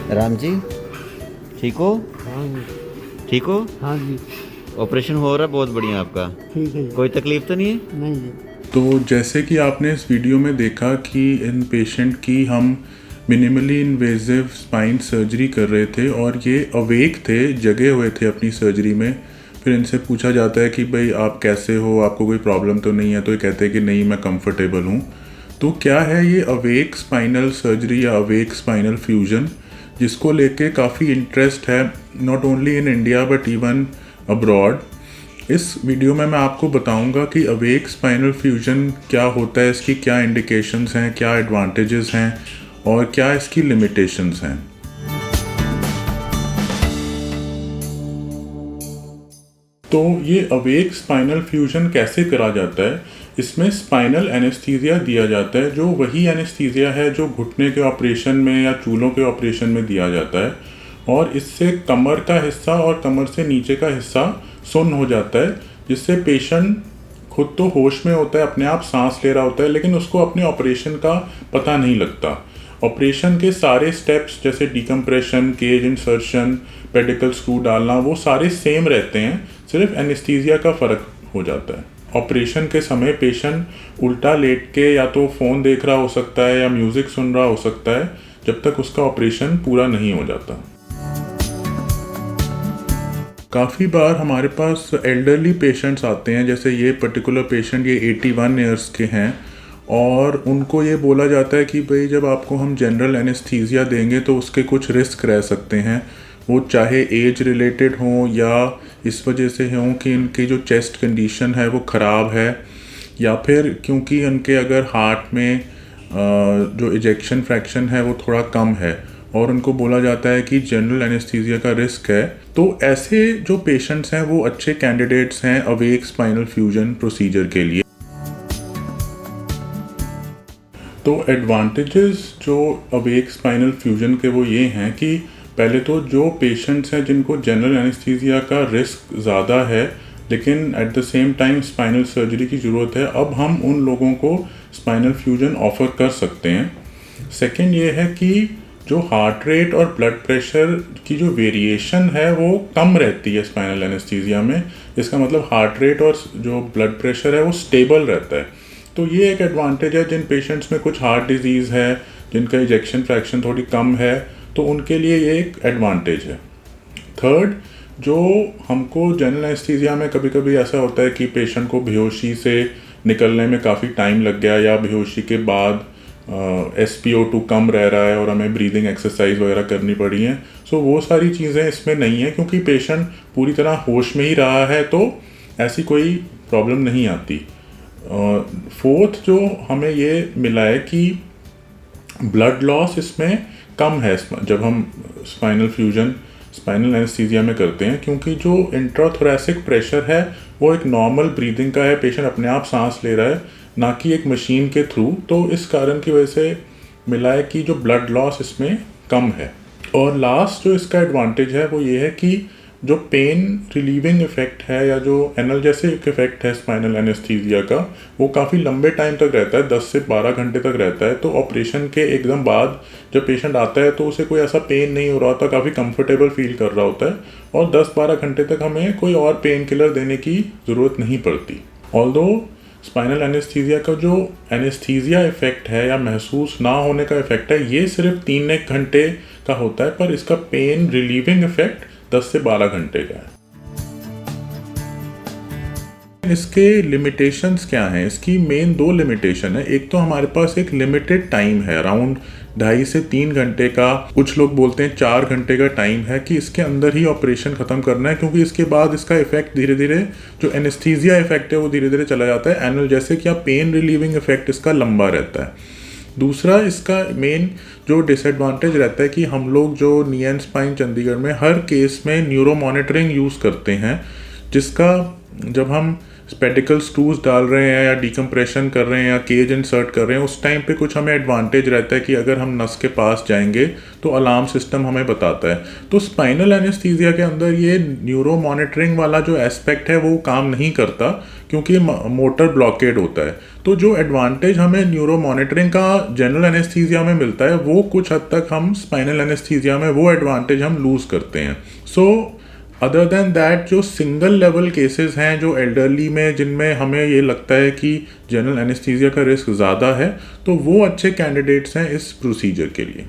राम जी, ठीक हो? हाँ जी। ठीक हो? हाँ जी। ऑपरेशन हो रहा है, बहुत बढ़िया आपका। ठीक है जी। कोई तकलीफ तो नहीं है? नहीं जी। तो जैसे कि आपने इस वीडियो में देखा कि इन पेशेंट की हम मिनिमली इन्वेजिव स्पाइन सर्जरी कर रहे थे और ये अवेक थे, जगे हुए थे अपनी सर्जरी में। फिर इनसे पूछा जाता है कि भाई आप कैसे हो, आपको कोई प्रॉब्लम तो नहीं है? तो ये कहते हैं कि नहीं, मैं कंफर्टेबल हूँ। तो क्या है ये अवेक स्पाइनल सर्जरी या अवेक स्पाइनल फ्यूजन, जिसको लेके काफ़ी इंटरेस्ट है not only in India but even abroad. इस वीडियो में मैं आपको बताऊंगा कि अवेक स्पाइनल फ्यूजन क्या होता है, इसकी क्या इंडिकेशंस हैं, क्या एडवांटेजेस हैं और क्या इसकी लिमिटेशंस हैं। तो ये अवेक स्पाइनल फ्यूजन कैसे करा जाता है? इसमें स्पाइनल एनेस्थीसिया दिया जाता है, जो वही एनेस्थीसिया है जो घुटने के ऑपरेशन में या चूलों के ऑपरेशन में दिया जाता है। और इससे कमर का हिस्सा और कमर से नीचे का हिस्सा सुन्न हो जाता है, जिससे पेशेंट खुद तो होश में होता है, अपने आप सांस ले रहा होता है, लेकिन उसको अपने ऑपरेशन का पता नहीं लगता। ऑपरेशन के सारे स्टेप्स जैसे decompression, cage insertion, pedicle screw डालना, वो सारे सेम रहते हैं, सिर्फ एनेस्थीसिया का फ़र्क हो जाता है। ऑपरेशन के समय पेशेंट उल्टा लेट के या तो फ़ोन देख रहा हो सकता है या म्यूज़िक सुन रहा हो सकता है, जब तक उसका ऑपरेशन पूरा नहीं हो जाता। काफ़ी बार हमारे पास एल्डरली पेशेंट्स आते हैं, जैसे ये पर्टिकुलर पेशेंट ये 81 ईयर्स के हैं और उनको ये बोला जाता है कि भाई जब आपको हम जनरल एनेस्थीसिया देंगे तो उसके कुछ रिस्क रह सकते हैं, वो चाहे एज रिलेटेड हों या इस वजह से हों कि इनकी जो चेस्ट कंडीशन है वो ख़राब है, या फिर क्योंकि उनके अगर हार्ट में जो इजेक्शन फ्रैक्शन है वो थोड़ा कम है और उनको बोला जाता है कि जनरल एनेस्थीसिया का रिस्क है। तो ऐसे जो पेशेंट्स हैं वो अच्छे कैंडिडेट्स हैं अवेक स्पाइनल फ्यूजन प्रोसीजर के लिए। तो एडवांटेजेस जो अवेक स्पाइनल फ्यूजन के वो ये हैं कि पहले तो जो पेशेंट्स हैं जिनको जनरल एनेस्थीसिया का रिस्क ज़्यादा है लेकिन at the same time spinal surgery की ज़रूरत है, अब हम उन लोगों को स्पाइनल फ्यूजन ऑफ़र कर सकते हैं। सेकेंड ये है कि जो हार्ट रेट और ब्लड प्रेशर की जो वेरिएशन है वो कम रहती है स्पाइनल एनेस्थीसिया में। इसका मतलब हार्ट रेट और जो ब्लड प्रेशर है वो स्टेबल रहता है। तो ये एक एडवांटेज है जिन पेशेंट्स में कुछ हार्ट डिजीज़ है, जिनका इजेक्शन फ्रैक्शन थोड़ी कम है, तो उनके लिए ये एक एडवांटेज है। थर्ड, जो हमको जनरल एनेस्थीसिया में कभी कभी ऐसा होता है कि पेशेंट को बेहोशी से निकलने में काफ़ी टाइम लग गया या बेहोशी के बाद SpO2 कम रह रहा है और हमें ब्रीदिंग एक्सरसाइज वगैरह करनी पड़ी है। सो वो सारी चीज़ें इसमें नहीं है क्योंकि पेशेंट पूरी तरह होश में ही रहा है, तो ऐसी कोई प्रॉब्लम नहीं आती। फोर्थ जो हमें ये मिला है कि ब्लड लॉस इसमें कम है जब हम स्पाइनल फ्यूजन स्पाइनल एनेस्थीसिया में करते हैं, क्योंकि जो इंट्राथोरैसिक प्रेशर है वो एक नॉर्मल ब्रीदिंग का है, पेशेंट अपने आप सांस ले रहा है, ना कि एक मशीन के थ्रू। तो इस कारण की वजह से मिला है कि जो ब्लड लॉस इसमें कम है। और लास्ट जो इसका एडवांटेज है वो ये है कि जो पेन रिलीविंग इफ़ेक्ट है या जो एनाल्जेसिक इफ़ेक्ट है स्पाइनल एनेस्थीसिया का, वो काफ़ी लंबे टाइम तक रहता है, 10 से 12 घंटे तक रहता है। तो ऑपरेशन के एकदम बाद जब पेशेंट आता है तो उसे कोई ऐसा पेन नहीं हो रहा होता, काफ़ी कंफर्टेबल फील कर रहा होता है और 10-12 घंटे तक हमें कोई और पेन किलर देने की ज़रूरत नहीं पड़ती। ऑल्दो स्पाइनल एनेस्थीसिया का जो एनेस्थीसिया इफ़ेक्ट है या महसूस ना होने का इफ़ेक्ट है, ये सिर्फ 3-1 घंटे का होता है, पर इसका पेन रिलीविंग इफ़ेक्ट 10 से 12 घंटे का है। इसके लिमिटेशंस क्या हैं? इसकी मेन 2 लिमिटेशन है। एक तो हमारे पास एक लिमिटेड टाइम है, अराउंड 2.5 से 3 घंटे का, कुछ लोग बोलते हैं 4 घंटे का टाइम है कि इसके अंदर ही ऑपरेशन ख़त्म करना है, क्योंकि इसके बाद इसका इफेक्ट धीरे धीरे जो एनेस्थीसिया इफेक्ट है वो धीरे धीरे चला जाता है। एनाल्जेसिक या पेन रिलीविंग इफेक्ट इसका लंबा रहता है। दूसरा इसका मेन जो डिसएडवांटेज रहता है कि हम लोग जो नी एंड स्पाइन चंडीगढ़ में हर केस में न्यूरो मॉनिटरिंग यूज़ करते हैं, जिसका जब हम स्पेडिकल स्क्रूज डाल रहे हैं या डिकम्प्रेशन कर रहे हैं या केज इंसर्ट कर रहे हैं, उस टाइम पे कुछ हमें एडवांटेज रहता है कि अगर हम नस के पास जाएंगे तो अलार्म सिस्टम हमें बताता है। तो स्पाइनल एनेस्थीसिया के अंदर ये न्यूरो मॉनिटरिंग वाला जो एस्पेक्ट है वो काम नहीं करता, क्योंकि मोटर ब्लॉकेड होता है। तो जो एडवांटेज हमें न्यूरो मॉनिटरिंग का जनरल एनेस्थीसिया में मिलता है, वो कुछ हद तक हम स्पाइनल एनेस्थीसिया में वो एडवांटेज हम लूज़ करते हैं। सो अदर देन दैट, जो सिंगल लेवल केसेस हैं जो एल्डरली में, जिनमें हमें ये लगता है कि जनरल एनेस्थीसिया का रिस्क ज़्यादा है, तो वो अच्छे कैंडिडेट्स हैं इस प्रोसीजर के लिए।